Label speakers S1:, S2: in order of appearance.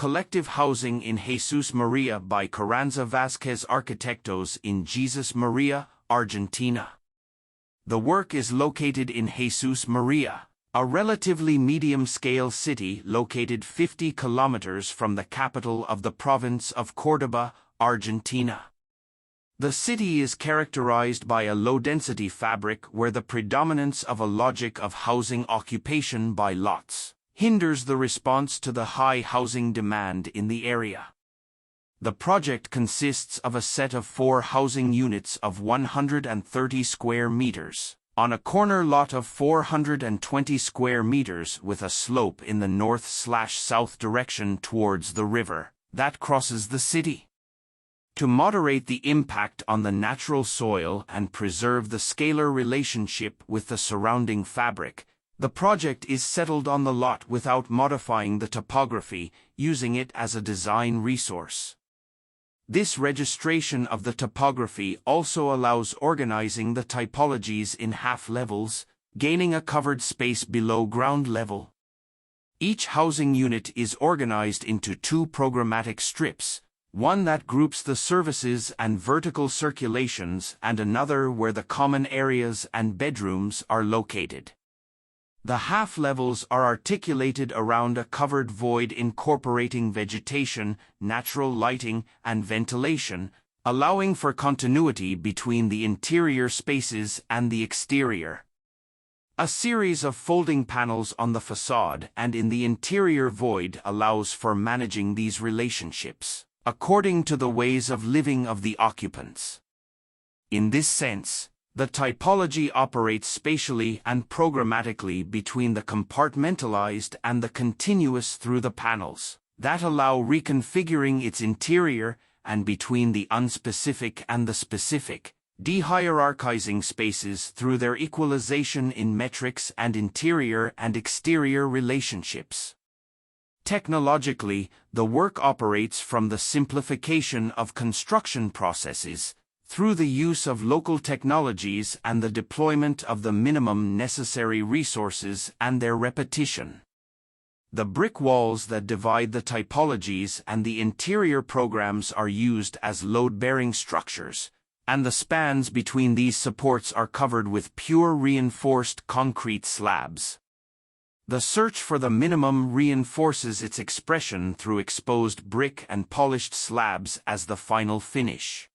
S1: collective housing in Jesús María by Carranza Vazquez Arquitectos in Jesús María, Argentina. The work is located in Jesús María, a relatively medium-scale city located 50 kilometers from the capital of the province of Córdoba, Argentina. The city is characterized by a low-density fabric where the predominance of a logic of housing occupation by lots hinders the response to the high housing demand in the area. The project consists of a set of 4 housing units of 130 square meters, on a corner lot of 420 square meters with a slope in the north/south direction towards the river that crosses the city. To moderate the impact on the natural soil and preserve the scalar relationship with the surrounding fabric, the project is settled on the lot without modifying the topography, using it as a design resource. This registration of the topography also allows organizing the typologies in half-levels, gaining a covered space below ground level. Each housing unit is organized into 2 programmatic strips, one that groups the services and vertical circulations and another where the common areas and bedrooms are located. The half-levels are articulated around a covered void incorporating vegetation, natural lighting, and ventilation, allowing for continuity between the interior spaces and the exterior. A series of folding panels on the facade and in the interior void allows for managing these relationships according to the ways of living of the occupants. In this sense, the typology operates spatially and programmatically between the compartmentalized and the continuous through the panels that allow reconfiguring its interior, and between the unspecific and the specific, de-hierarchizing spaces through their equalization in metrics and interior and exterior relationships. Technologically, the work operates from the simplification of construction processes, through the use of local technologies and the deployment of the minimum necessary resources and their repetition. The brick walls that divide the typologies and the interior programs are used as load-bearing structures, and the spans between these supports are covered with pure reinforced concrete slabs. The search for the minimum reinforces its expression through exposed brick and polished slabs as the final finish.